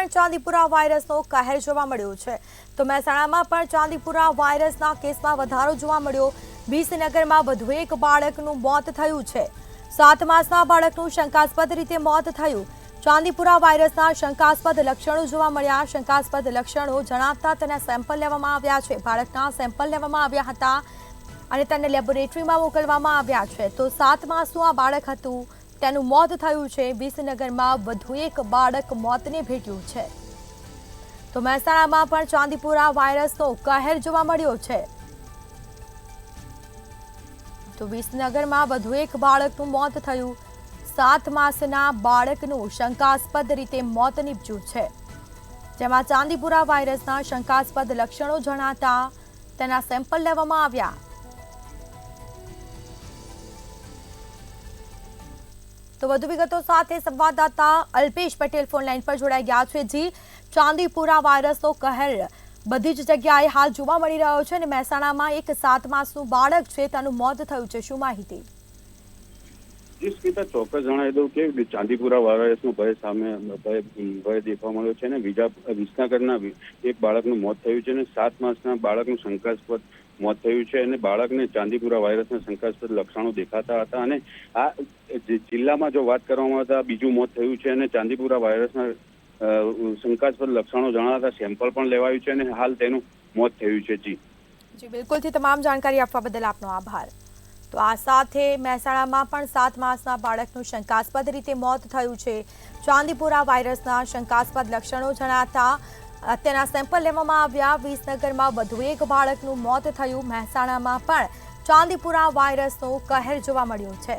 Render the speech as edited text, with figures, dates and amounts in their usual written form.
પણ ચાંદીપુરા વાયરસનો કહેર જોવા મળ્યો છે। તો મહેસાણામાં પણ ચાંદીપુરા વાયરસના કેસમાં વધારો જોવા મળ્યો। વિસનગરમાં વધુ એક બાળકનું મોત થયું છે। 7 માસના બાળકનું શંકાસ્પદ રીતે મોત થયું। ચાંદીપુરા વાયરસના શંકાસ્પદ લક્ષણો જોવા મળ્યા। શંકાસ્પદ લક્ષણો જણાતા તેના સેમ્પલ લેવામાં આવ્યા છે। બાળકના સેમ્પલ લેવામાં આવ્યા હતા અને તેને લેબોરેટરીમાં મોકલવામાં આવ્યા છે। તો 7 માસનું આ બાળક હતું, તેનું મોત થયું છે। વિસનગરમાં વધુ એક બાળક મોતને ભેટ્યું છે। તો મહેસાણામાં પણ ચાંદીપુરા વાયરસનો કહેર જોવા મળ્યો છે। તો વિસનગરમાં વધુ એક બાળકનું મોત થયું। 7 માસના બાળકનું શંકાસ્પદ રીતે મોત નીપજ્યું છે, જેમાં ચાંદીપુરા વાયરસના શંકાસ્પદ લક્ષણો જણાતા તેના સેમ્પલ લેવામાં આવ્યા। તો વધુ વિગતો સાથે સંવાદદાતા અલ્પેશ પટેલ ફોન લાઈન પર જોડાઈ ગયા છે। જી, ચાંદીપુરા વાયરસનો કહેર બધી જ જગ્યાએ હાલ જોવા મળી રહ્યો છે અને મહેસાણામાં એક 7 માસનું બાળક છે, તેનું મોત થયું છે, શું માહિતી? ચોક્કસ જણાવી દઉં કે ચાંદીપુરા વાયરસનો ભય દેખવા મળ્યો છે અને વિસનગરના એક બાળકનું મોત થયું છે અને 7 માસના બાળકનું શંકાસ્પદ મોત થયું છે અને બાળકને ચાંદીપુરા વાયરસના શંકાસ્પદ લક્ષણો દેખાતા હતા અને આ જિલ્લામાં જો વાત કરવામાં આવે તો બીજું મોત થયું છે અને ચાંદીપુરા વાયરસના શંકાસ્પદ લક્ષણો જણાતા સેમ્પલ પણ લેવાયું છે અને હાલ તેનું મોત થયું છે। જી બિલકુલથી તમામ જાણકારી આપવા બદલ આપનો આભાર। તો આ સાથે મહેસાણામાં પણ 7 માસના બાળકનું શંકાસ્પદ રીતે મોત થયું છે। ચાંદીપુરા વાયરસના શંકાસ્પદ લક્ષણો જણાતા તેના સેમ્પલ લેવામાં આવ્યા। વિસનગરમાં વધુ એક બાળકનું મોત થયું। મહેસાણામાં પણ ચાંદીપુરા વાયરસનો કહેર જોવા મળ્યો છે।